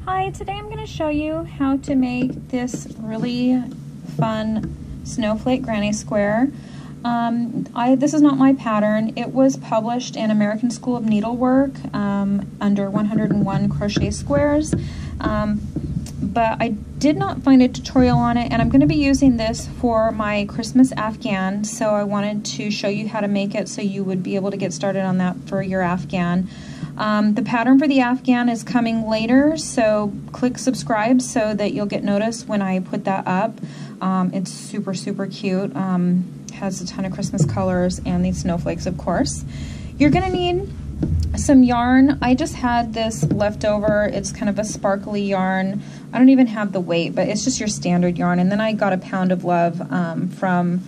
Hi, today I'm going to show you how to make this really fun snowflake granny square. This is not my pattern. It was published in American School of Needlework under 101 crochet squares, but I did not find a tutorial on it, and I'm going to be using this for my Christmas Afghan, so I wanted to show you how to make it so you would be able to get started on that for your Afghan. The pattern for the Afghan is coming later, so click subscribe so that you'll get notice when I put that up. It's super, super cute. Has a ton of Christmas colors and these snowflakes, of course. You're gonna need some yarn. I just had this left over. It's kind of a sparkly yarn. I don't even have the weight, but it's just your standard yarn. And then I got a Pound of Love from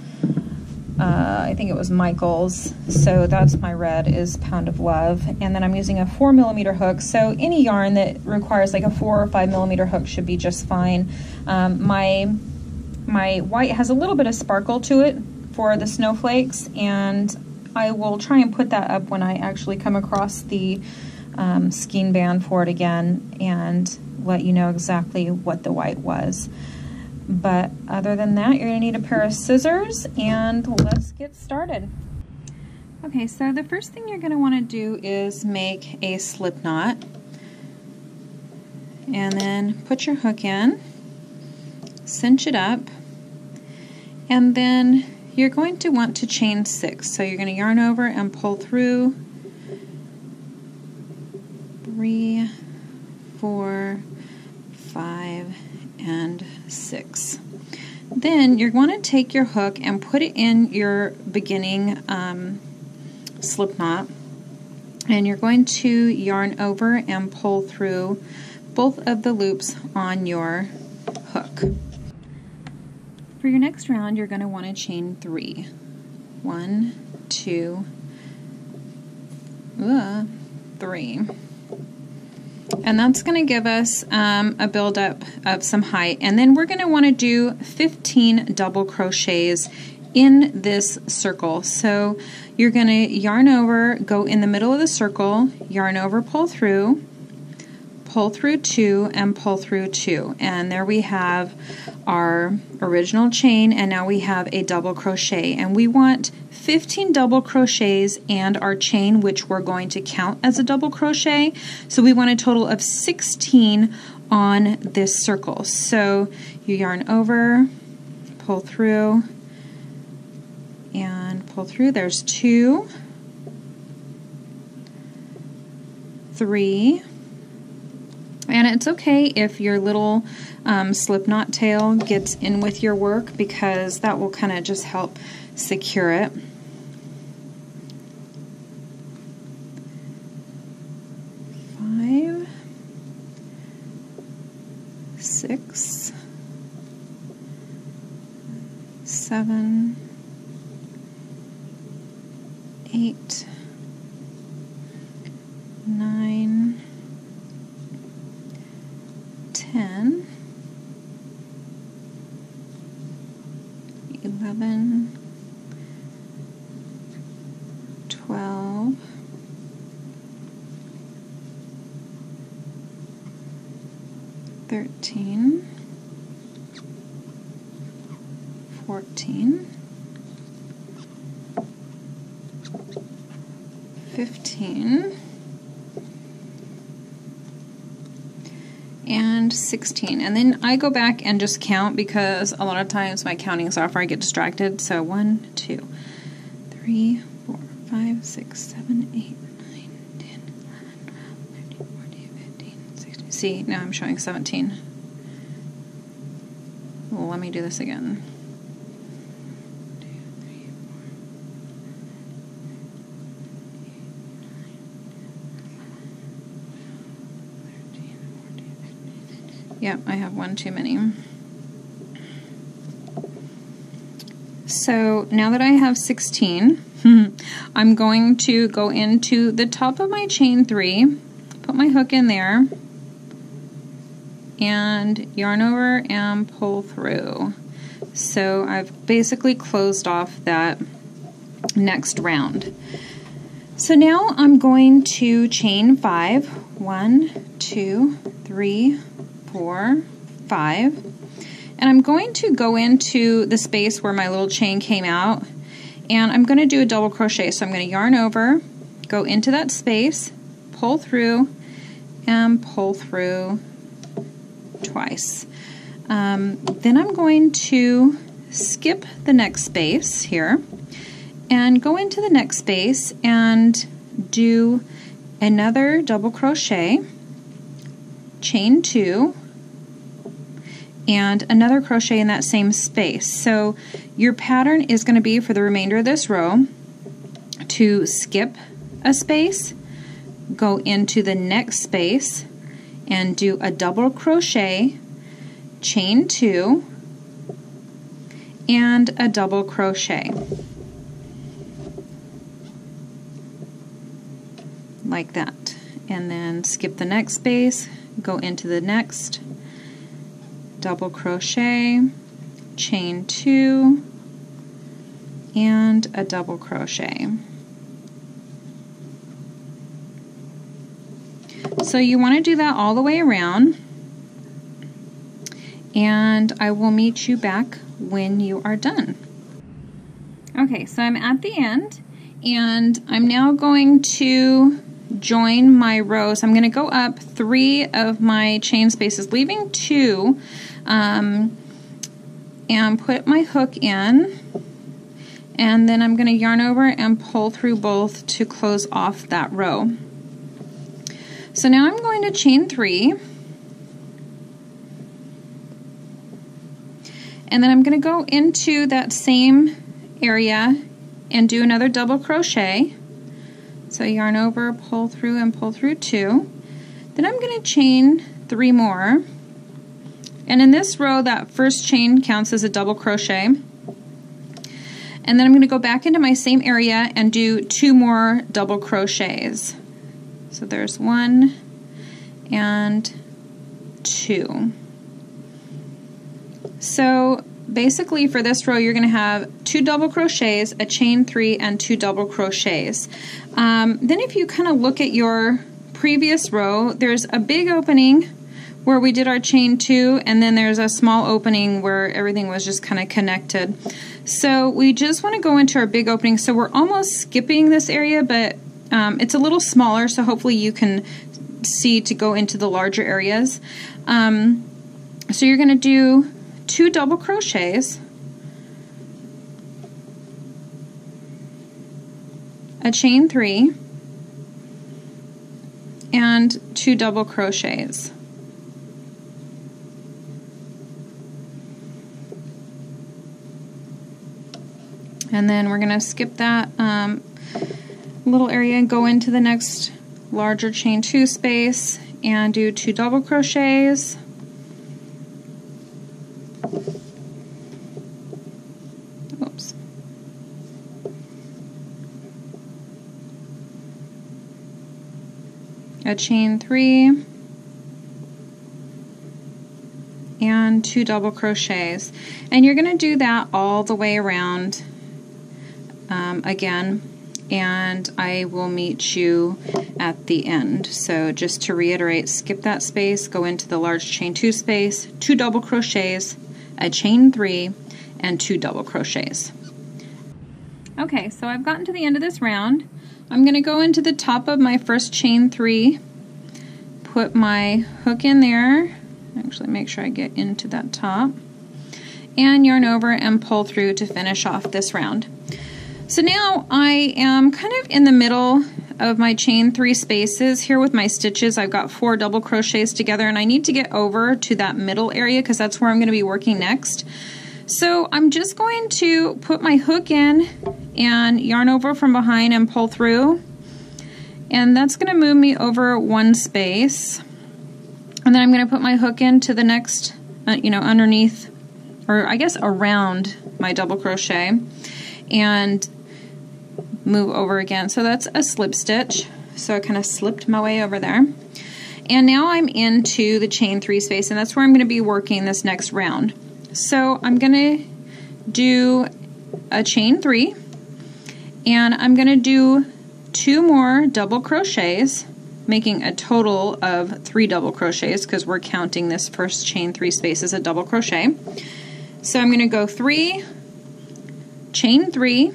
I think it was Michael's, so that's my red is Pound of Love. And then I'm using a 4mm hook, so any yarn that requires like a 4 or 5mm hook should be just fine. My white has a little bit of sparkle to it for the snowflakes, and I will try and put that up when I actually come across the skein band for it again and let you know exactly what the white was. But other than that, you're going to need a pair of scissors, and let's get started. Okay, so the first thing you're going to want to do is make a slip knot, and then put your hook in, cinch it up, and then you're going to want to chain 6. So you're going to yarn over and pull through 3, 4, 5, and 6. Then you're going to take your hook and put it in your beginning slip knot, and you're going to yarn over and pull through both of the loops on your hook. For your next round, you're going to want to chain 3. 1, 2, 3. And that's going to give us a buildup of some height. And then we're going to want to do 15 double crochets in this circle. So you're going to yarn over, go in the middle of the circle, yarn over, pull through 2, and pull through 2. And there we have our original chain, and now we have a double crochet. And we want 15 double crochets and our chain, which we're going to count as a double crochet. So we want a total of 16 on this circle. So you yarn over, pull through, and pull through. There's 2, 3, and it's okay if your little slip knot tail gets in with your work, because that will kind of just help secure it. 5, 6, 7, 8, 9, 10, 11, 12, 13, 14, 15, and 16. And then I go back and just count, because a lot of times my counting software I get distracted. So 1, 2, 3, 4, 5, 6, 7, 8, 9, 10, 11, 12, 13, 14, 15, 16. See, now I'm showing 17. Well, let me do this again. 2, 3, 4. Yep, I have one too many. So now that I have 16, I'm going to go into the top of my chain 3, put my hook in there, and yarn over and pull through. So I've basically closed off that next round. So now I'm going to chain 5, 1, 2, 3, 4, 5. And I'm going to go into the space where my little chain came out, and I'm going to do a double crochet. So I'm going to yarn over, go into that space, pull through, and pull through twice. Then I'm going to skip the next space here and go into the next space and do another double crochet, chain 2, and another crochet in that same space. So your pattern is going to be for the remainder of this row to skip a space, go into the next space, and do a double crochet, chain 2, and a double crochet. Like that. And then skip the next space, go into the next, double crochet, chain 2, and a double crochet. So you want to do that all the way around, and I will meet you back when you are done. Okay, so I'm at the end, and I'm now going to join my rows. I'm going to go up 3 of my chain spaces, leaving 2, and put my hook in, and then I'm going to yarn over and pull through both to close off that row. So now I'm going to chain 3, and then I'm going to go into that same area and do another double crochet. So yarn over, pull through, and pull through 2. Then I'm going to chain 3 more, and in this row that first chain counts as a double crochet. And then I'm going to go back into my same area and do 2 more double crochets. So there's 1 and 2. So basically for this row you're going to have 2 double crochets, a chain 3, and 2 double crochets. Then if you kind of look at your previous row, there's a big opening where we did our chain 2, and then there's a small opening where everything was just kind of connected. So we just want to go into our big opening. So we're almost skipping this area, but it's a little smaller, so hopefully you can see to go into the larger areas. So you're going to do 2 double crochets, a chain 3, and 2 double crochets. And then we're going to skip that little area and go into the next larger chain 2 space and do 2 double crochets, oops, a chain 3, and 2 double crochets. And you're going to do that all the way around again, and I will meet you at the end. So just to reiterate, skip that space, go into the large chain 2 space, 2 double crochets, a chain 3, and 2 double crochets. Okay, so I've gotten to the end of this round. I'm going to go into the top of my first chain 3, put my hook in there, actually make sure I get into that top, and yarn over and pull through to finish off this round. So now I am kind of in the middle of my chain 3 spaces here with my stitches. I've got 4 double crochets together, and I need to get over to that middle area because that's where I'm going to be working next. So I'm just going to put my hook in and yarn over from behind and pull through, and that's going to move me over 1 space. And then I'm going to put my hook into the next, underneath, or I guess around my double crochet, and move over again. So that's a slip stitch. So I kind of slipped my way over there. And now I'm into the chain 3 space, and that's where I'm going to be working this next round. So I'm going to do a chain 3, and I'm going to do 2 more double crochets, making a total of 3 double crochets because we're counting this first chain 3 space as a double crochet. So I'm going to go 3, chain 3,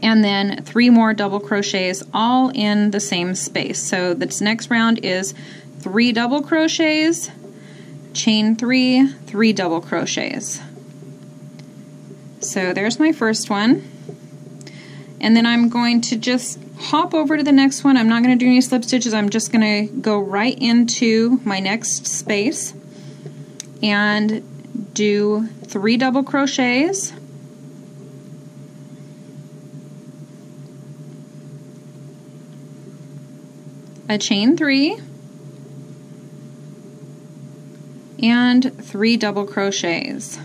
and then 3 more double crochets all in the same space. So this next round is 3 double crochets, chain 3, 3 double crochets. So there's my first one. And then I'm going to just hop over to the next one. I'm not going to do any slip stitches. I'm just going to go right into my next space and do 3 double crochets, a chain 3, and 3 double crochets.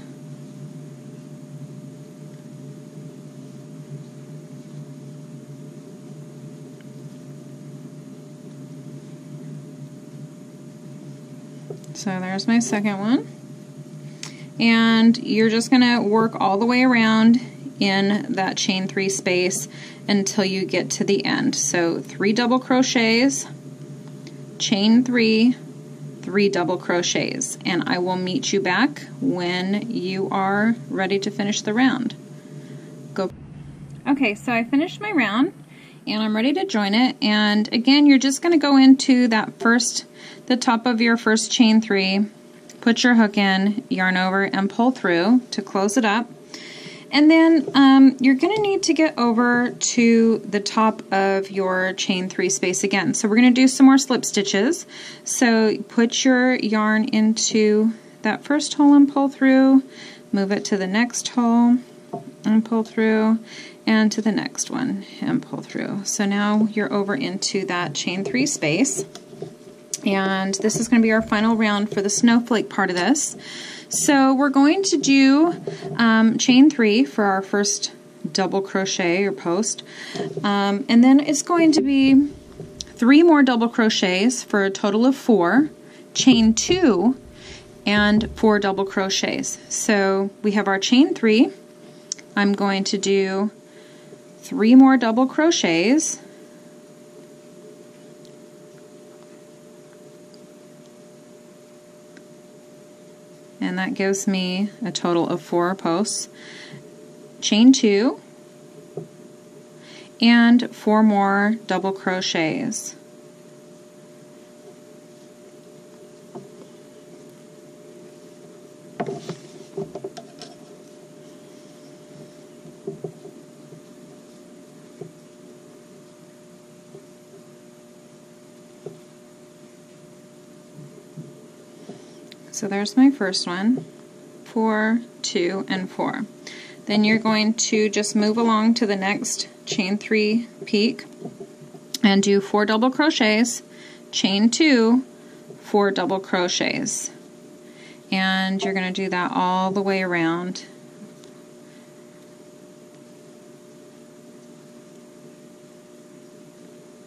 So there's my second one. And you're just going to work all the way around in that chain 3 space until you get to the end. So 3 double crochets, chain 3, 3 double crochets, and I will meet you back when you are ready to finish the round. Go. Okay, so I finished my round and I'm ready to join it, and again you're just going to go into that the top of your first chain 3, put your hook in, yarn over, and pull through to close it up. And then you're going to need to get over to the top of your chain 3 space again. So we're going to do some more slip stitches. So put your yarn into that first hole and pull through, move it to the next hole and pull through, and to the next one and pull through. So now you're over into that chain 3 space. And this is going to be our final round for the snowflake part of this. So we're going to do chain 3 for our first double crochet or post, and then it's going to be 3 more double crochets for a total of 4, chain 2, and 4 double crochets. So we have our chain 3. I'm going to do 3 more double crochets, and that gives me a total of 4 posts, chain 2, and 4 more double crochets. So there's my first one, 4, 2, and 4. Then you're going to just move along to the next chain 3 peak and do 4 double crochets, chain 2, 4 double crochets. And you're going to do that all the way around.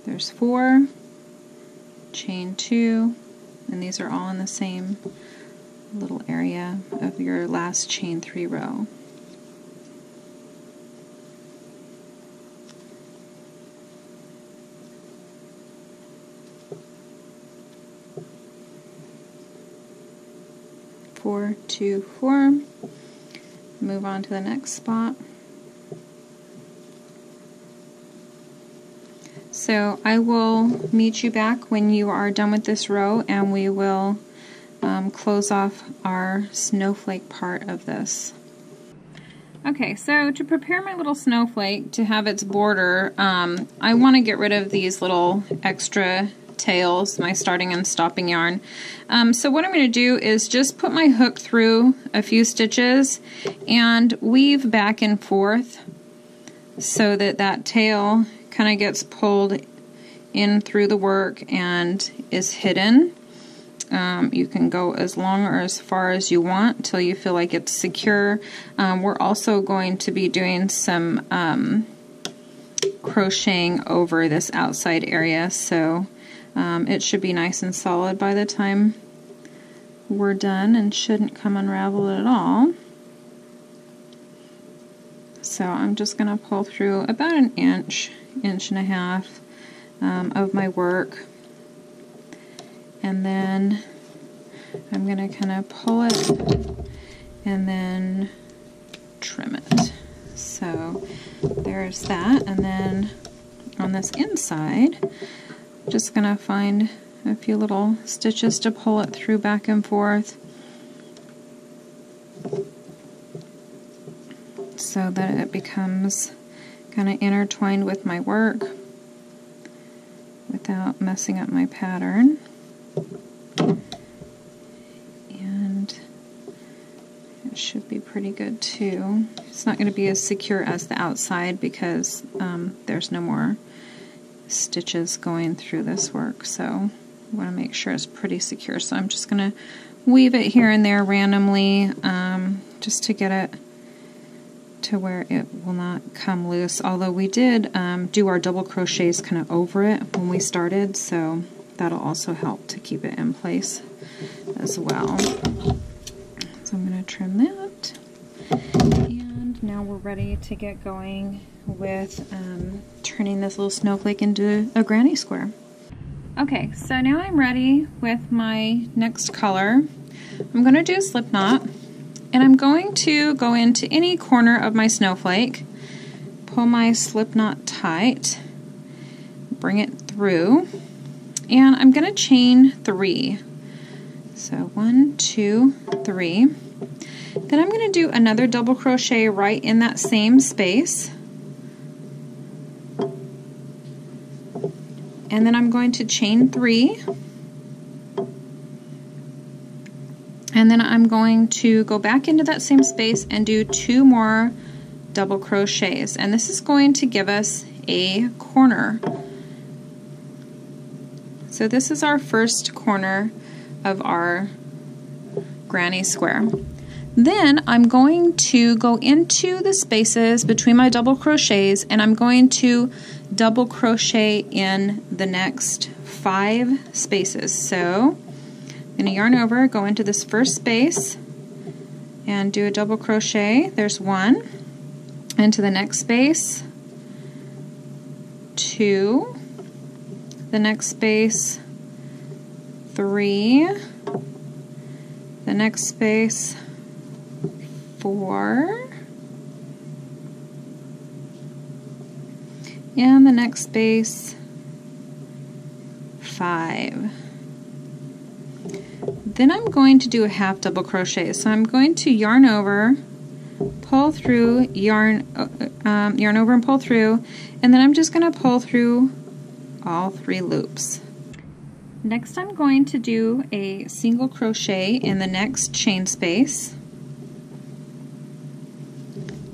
There's 4, chain 2, and these are all in the same little area of your last chain 3 row. Four, 2, 4. Move on to the next spot. So I will meet you back when you are done with this row, and we will close off our snowflake part of this. Okay, so to prepare my little snowflake to have its border, I want to get rid of these little extra tails, my starting and stopping yarn. So what I'm going to do is just put my hook through a few stitches and weave back and forth so that that tail kind of gets pulled in through the work and is hidden. You can go as long or as far as you want until you feel like it's secure. We're also going to be doing some crocheting over this outside area, so it should be nice and solid by the time we're done and shouldn't come unraveled at all. So I'm just going to pull through about an inch, inch and a half of my work. And then I'm going to kind of pull it and then trim it. So there's that. And then on this inside, I'm just going to find a few little stitches to pull it through back and forth so that it becomes kind of intertwined with my work without messing up my pattern. And it should be pretty good too. It's not going to be as secure as the outside because there's no more stitches going through this work, so I want to make sure it's pretty secure. So I'm just going to weave it here and there randomly just to get it to where it will not come loose, although we did do our double crochets kind of over it when we started, so that'll also help to keep it in place as well. So I'm going to trim that, and now we're ready to get going with turning this little snowflake into a granny square. Okay, so now I'm ready with my next color. I'm going to do a slip knot, and I'm going to go into any corner of my snowflake, pull my slip knot tight, bring it through, and I'm going to chain 3. So 1, 2, 3. Then I'm going to do another double crochet right in that same space. And then I'm going to chain 3. And then I'm going to go back into that same space and do 2 more double crochets. And this is going to give us a corner. So this is our first corner of our granny square. Then I'm going to go into the spaces between my double crochets, and I'm going to double crochet in the next 5 spaces. So I'm going to yarn over, go into this first space and do a double crochet. There's 1. Into the next space, 2, the next space, 3, the next space, 4, and the next space, 5. Then I'm going to do a half double crochet. So I'm going to yarn over, pull through, yarn over and pull through, and then I'm just going to pull through all 3 loops. Next I'm going to do a single crochet in the next chain space.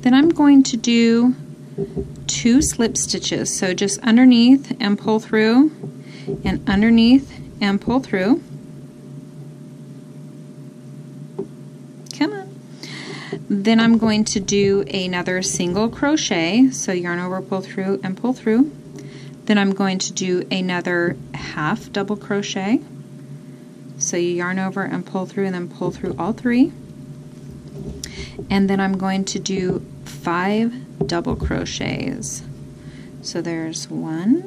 Then I'm going to do 2 slip stitches, so just underneath and pull through, and underneath and pull through. Come on. Then I'm going to do another single crochet, so yarn over, pull through, and pull through. Then I'm going to do another half double crochet, so you yarn over and pull through, and then pull through all 3. And then I'm going to do 5 double crochets. So there's 1,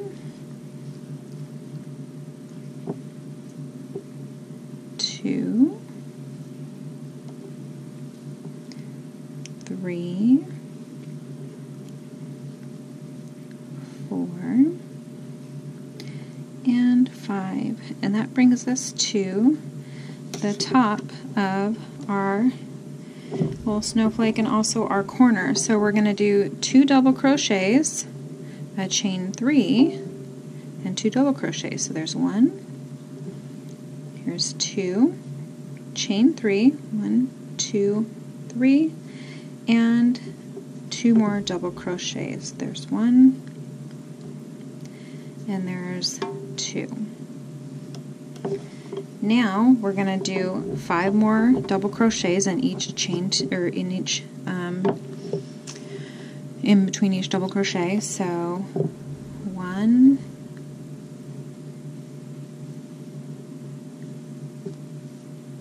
2, 3, 4, and 5. And that brings us to the top of our little snowflake and also our corner. So we're going to do 2 double crochets, a chain 3, and 2 double crochets. So there's 1, here's 2, chain 3, 1, 2, 3, and 2 more double crochets. There's 1, and there's 2. Now we're going to do 5 more double crochets in each chain, or in each in between each double crochet. So 1,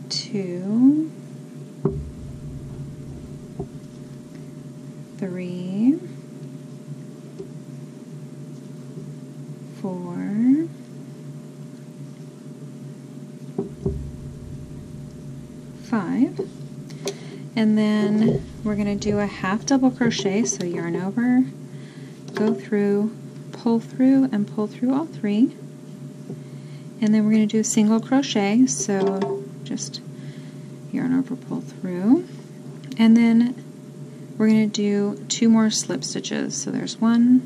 2, 3, 4, 5, and then we're going to do a half double crochet, so yarn over, go through, pull through all 3, and then we're going to do a single crochet, so just yarn over, pull through, and then we're going to do 2 more slip stitches. So there's 1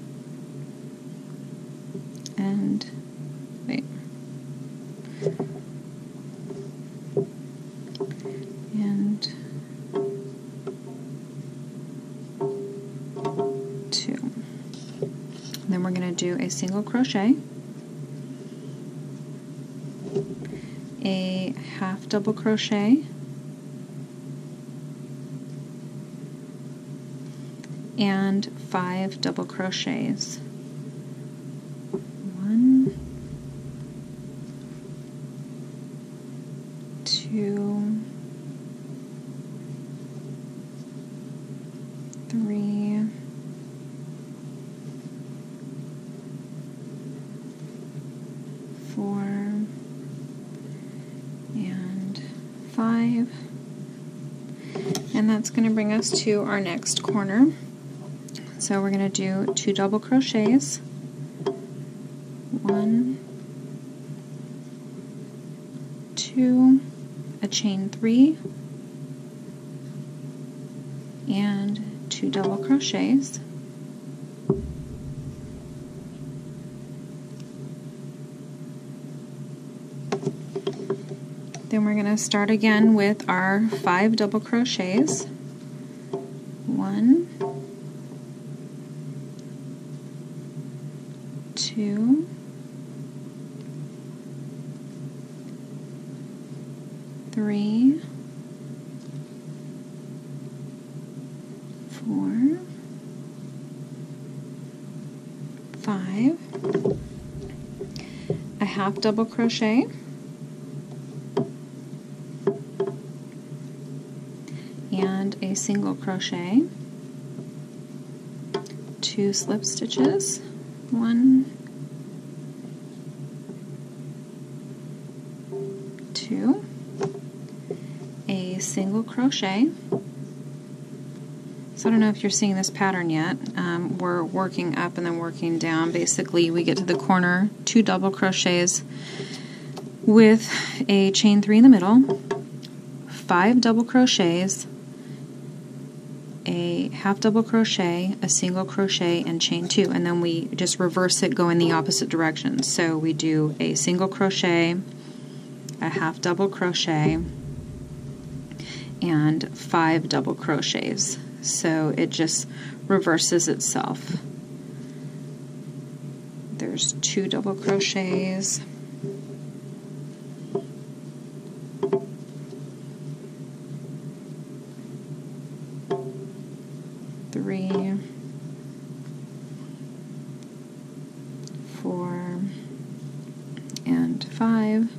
and and 2. And then we're going to do a single crochet, a half double crochet, and 5 double crochets. 1, 2, 3, 4, and 5. And that's going to bring us to our next corner. So we're going to do 2 double crochets, 1, 2, a chain 3, and 2 double crochets. Then we're going to start again with our 5 double crochets. 1, 2, 3, 4, 5, a half double crochet, and a single crochet, 2 slip stitches, 1, 2, a single crochet. So I don't know if you're seeing this pattern yet. We're working up and then working down. Basically, we get to the corner, 2 double crochets with a chain 3 in the middle, 5 double crochets, a half double crochet, a single crochet, and chain 2, and then we just reverse it, go in the opposite direction. So we do a single crochet, a half double crochet, and 5 double crochets. So it just reverses itself. There's 2 double crochets, 3, 4, and 5,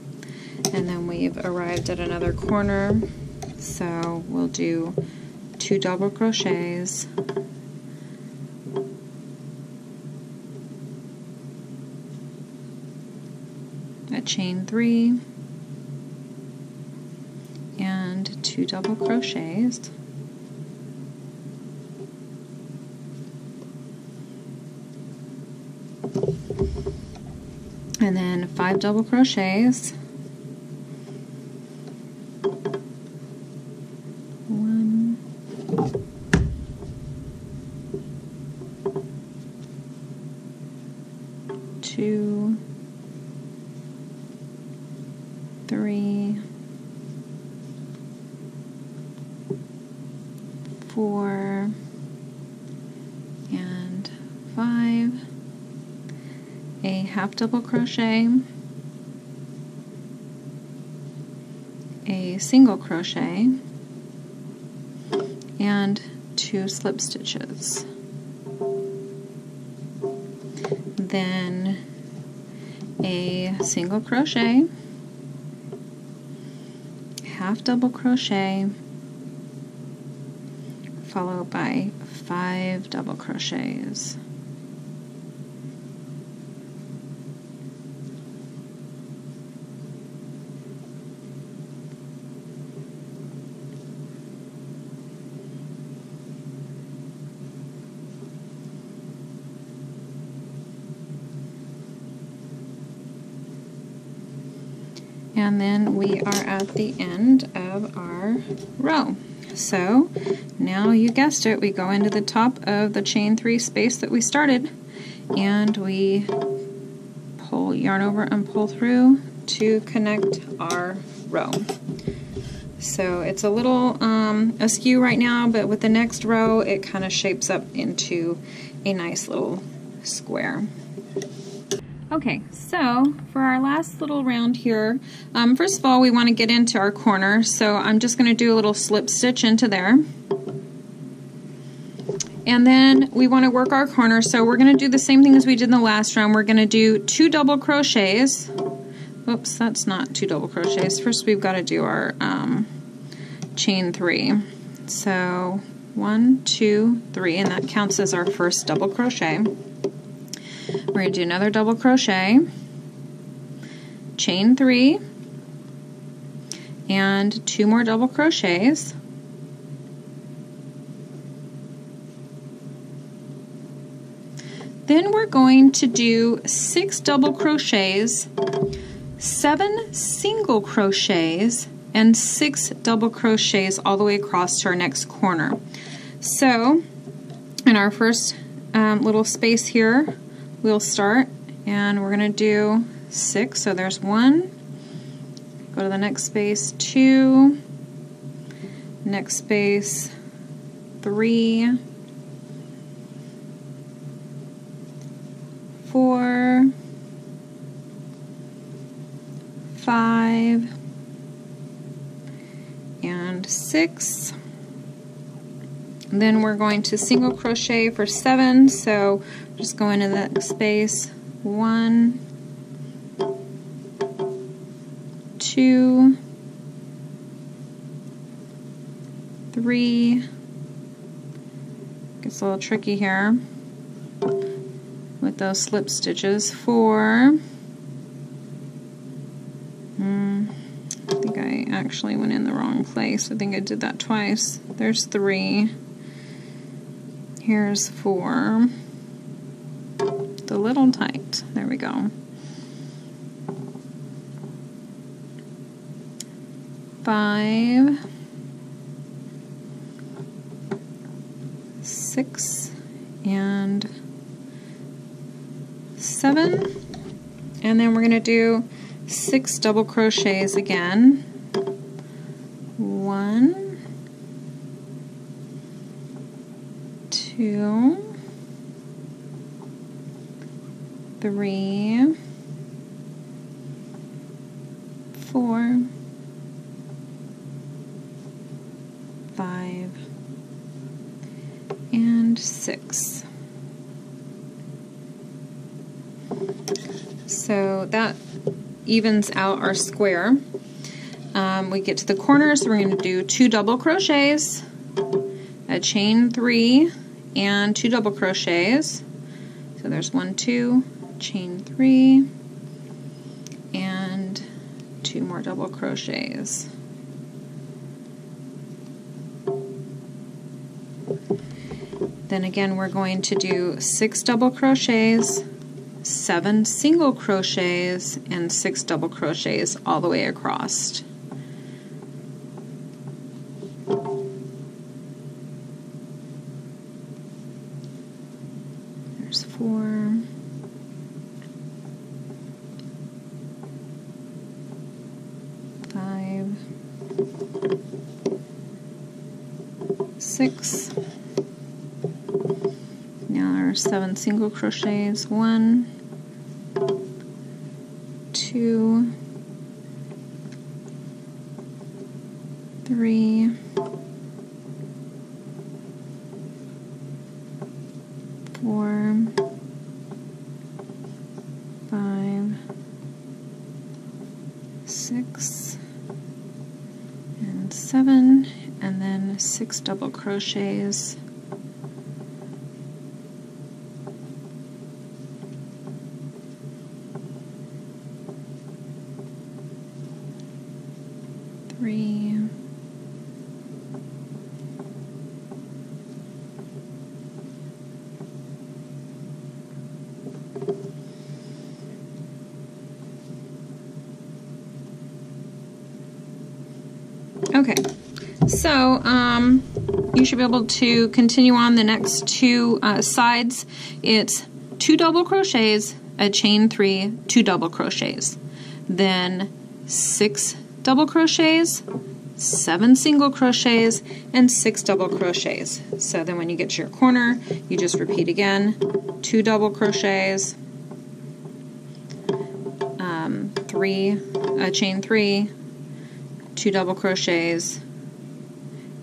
and then we've arrived at another corner, so we'll do 2 double crochets, a chain 3, and 2 double crochets, and then 5 double crochets, 1, 2, 3, 4, and 5, a half double crochet, a single crochet, and 2 slip stitches. Then a single crochet, half double crochet, followed by 5 double crochets. And then we are at the end of our row. So now you guessed it, we go into the top of the chain 3 space that we started, and we pull yarn over and pull through to connect our row. So it's a little askew right now, but with the next row it kind of shapes up into a nice little square. Okay, so for our last little round here, first of all we want to get into our corner, so I'm just going to do a little slip stitch into there. And then we want to work our corner, so we're going to do the same thing as we did in the last round. We're going to do 2 double crochets. Oops, that's not 2 double crochets. First we've got to do our chain 3. So 1, 2, 3, and that counts as our first double crochet. We're going to do another double crochet, chain 3, and 2 more double crochets. Then we're going to do 6 double crochets, 7 single crochets, and 6 double crochets all the way across to our next corner. So in our first little space here, we'll start and we're going to do 6. So there's 1, go to the next space, 2, next space, 3, 4, 5, and 6. And then we're going to single crochet for 7, so just go into that space, 1, 2, 3, gets a little tricky here with those slip stitches, 4, I think I actually went in the wrong place, I think I did that twice, there's 3, here's 4, a little tight, there we go, 5, 6, and 7, and then we're going to do 6 double crochets again. 1, 2, 3, 4, 5, and 6. So that evens out our square. We get to the corner, so we're going to do 2 double crochets, a chain 3, and 2 double crochets. So there's 1, 2, chain 3, and 2 more double crochets. Then again we're going to do 6 double crochets, 7 single crochets, and 6 double crochets all the way across. There's 4, 5, 6. Now there are 7 single crochets, 1, 2, 3, 4, 5, 6, and 7, and then 6 double crochets. 3, 4, Okay, so you should be able to continue on the next two sides. It's 2 double crochets, a chain 3, 2 double crochets, then 6 double crochets, 7 single crochets, and 6 double crochets. So then when you get to your corner, you just repeat again, 2 double crochets, chain 3, 2 double crochets,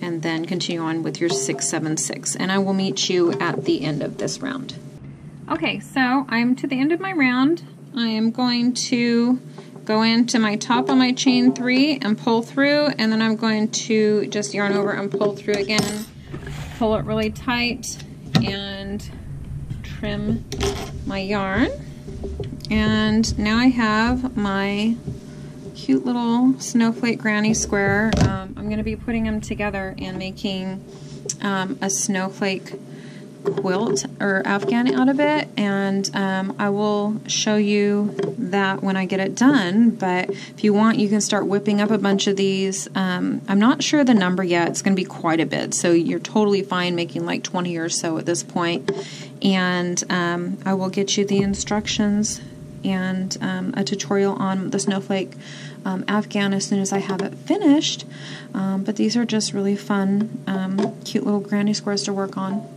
and then continue on with your 6, 7, 6. And I will meet you at the end of this round. Okay, so I'm to the end of my round. I am going to go into my top on my chain 3 and pull through, and then I'm going to just yarn over and pull through again, pull it really tight, and trim my yarn. And now I have my cute little snowflake granny square. I'm going to be putting them together and making a snowflake quilt or Afghan out of it, and I will show you that when I get it done. But if you want, you can start whipping up a bunch of these. I'm not sure the number yet. It's going to be quite a bit, so you're totally fine making like 20 or so at this point. And I will get you the instructions and a tutorial on the snowflake Afghan as soon as I have it finished. But these are just really fun, cute little granny squares to work on.